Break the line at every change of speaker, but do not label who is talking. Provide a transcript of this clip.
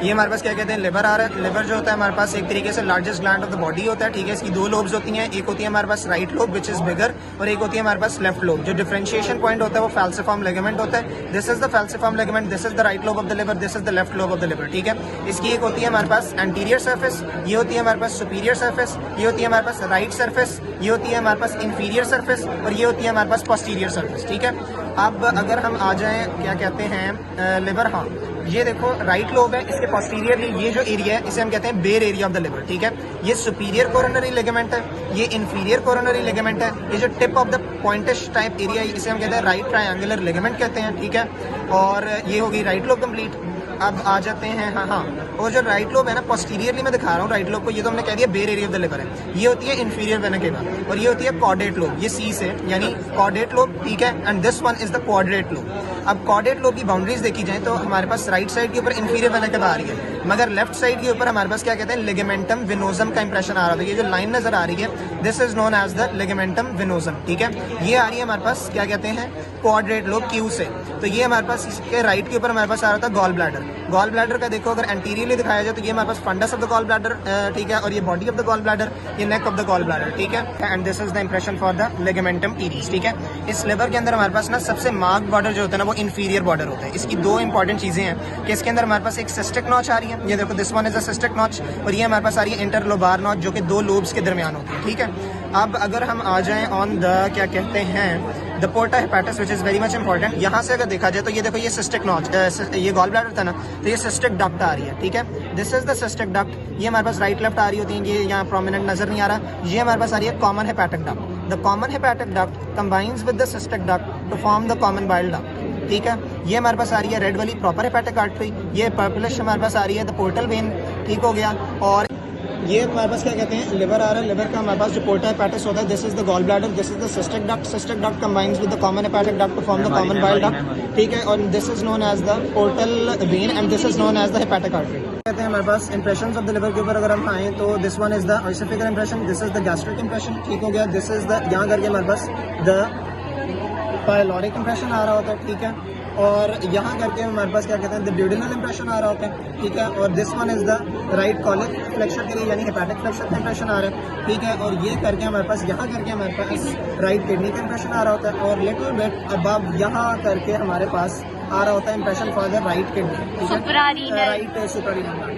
ये हमारे पास क्या कहते हैं लिवर आ रहा है। लिवर जो होता है हमारे पास एक तरीके से largest gland of the body होता है, ठीक है। इसकी दो लोब्स होती हैं, एक होती है हमारे पास right lobe which is bigger, और एक होती है हमारे पास लेफ्ट लोब। जो डिफरेंशिएशन पॉइंट होता है वो फैल्सिफॉर्म लिगामेंट होता है। This is the falciform ligament, this is the right lobe of the liver, this is the left lobe of the liver, ठीक है। इसकी एक होती है हमारे पास एंटीरियर सर्फेस, ये होती है हमारे पास सुपीरियर सर्फेस, ये होती है हमारे पास राइट सर्फेस, ये होती है हमारे पास इंफीरियर सर्फेस, और ये होती है हमारे पास पोस्टीरियर सर्फेस, ठीक है। अब अगर हम आ जाएं क्या कहते हैं लिवर, हाँ ये देखो राइट लोब है, इसके पोस्टीरियरली ये जो एरिया है इसे हम कहते हैं बेर एरिया ऑफ द लिवर, ठीक है। ये सुपीरियर कोरोनरी लिगामेंट है, ये इंफीरियर कोरोनरी लिगामेंट है, ये जो tip of the pointish type area है इसे हम कहते हैं राइट ट्रायंगुलर लिगामेंट कहते हैं, ठीक है। और ये होगी राइट लोब कंप्लीट। अब आ जाते हैं हाँ, और जो राइट लोब है ना पोस्टीरियरली मैं दिखा रहा हूँ राइट लोब को, ये तो हमने कह दिया बेर एरिया ऑफ द लिवर है। ये होती है इंफीरियर वेना केवा, और ये होती है कॉर्डेट लोब, ये सी से यानी कॉर्डेट लोब, ठीक है। And this one is the quadrate lobe. अब कॉर्डेट लोब की बाउंड्रीज देखी जाए तो हमारे पास राइट साइड के ऊपर इंफीरियर वेना केवा आ रही है, मगर लेफ्ट साइड के ऊपर हमारे पास क्या कहते हैं लिगामेंटम विनोजम का इंप्रेशन आ रहा है। ये जो लाइन नजर आ रही है this is known as the ligamentum venosum, ठीक है। ये आ रही है हमारे पास क्या कहते हैं क्वाड्रेट लोब क्यू से। तो ये हमारे पास इसके राइट के ऊपर हमारे पास आ रहा था गॉल ब्लैडर। गॉल ब्लैडर का देखो अगर एंटीरियरली दिखाया जाए तो ये हमारे पास fundus of the gall bladder, ठीक है, और ये body of the gall bladder, ये neck of the gall bladder, ठीक है। And this is the impression for the ligamentum teres, ठीक है। इस लिवर के अंदर हमारे पास ना सबसे मार्क बॉर्डर जो होता है ना वो इंफीरियर बॉर्डर होता है। इसकी दो इंपॉर्टेंट चीजें हैं कि इसके अंदर हमारे पास एक सिस्टिक नॉच आ रही है, ये देखो this one is a cystic notch, और ये हमारे पास आ रही है इंटरलोबार नॉच जो कि दो लोब्स के दरमियान होती है, ठीक है। अब अगर हम आ जाएं ऑन द क्या कहते हैं the porta hepatis which is very much important. यहाँ से अगर देखा जाए तो ये देखो ये सिस्टिक नॉच, ये गॉल ब्लैडर था ना, तो ये सिस्टिक डक्ट आ रही है, ठीक है। This is the cystic duct. ये हमारे पास राइट लेफ्ट आ रही होती है, ये यहाँ प्रोमिनेंट नजर नहीं आ रहा। ये हमारे पास आ रही है common hepatic duct. The common hepatic duct combines with the cystic duct to form the common bile duct, ठीक है। ये हमारे पास आ रही है रेड वाली प्रॉपर हेपेटिक आर्टरी, ये पर्पलिश हमारे पास आ रही है द पोर्टल वेन, ठीक हो गया। और ये हमारे पास क्या कहते हैं लिवर आ रहा है। लिवर का हमारे पास जो पोर्टा हेपेटिस होता है this is the gall bladder, this is the cystic duct. Cystic duct combines with the common hepatic duct to form the common bile duct, ठीक है। और this is known as the portal vein and this is known as the hepatic artery. कहते हैं हमारे पास impressions of the liver के ऊपर अगर हम आए तो this one is the oesophageal impression, this is the gastric impression, ठीक हो गया। दिस इज द यहाँ करके हमारे पास द पाइलोरिक इंप्रेशन आ रहा होता है, ठीक है। और यहाँ करके हमारे पास क्या कहते हैं द ड्यूडिनल इंप्रेशन आ रहा होता है, ठीक है। और this one is the right colic flexion के लिए यानी हेपेटिक फ्लेक्शन का इंप्रेशन आ रहा है, ठीक है। और ये करके हमारे पास यहाँ करके हमारे पास राइट किडनी का इंप्रेशन आ रहा होता है, और लिटिल बिट अबव यहाँ करके हमारे पास आ रहा होता है impression for the right kidney, right सुपरारीनल।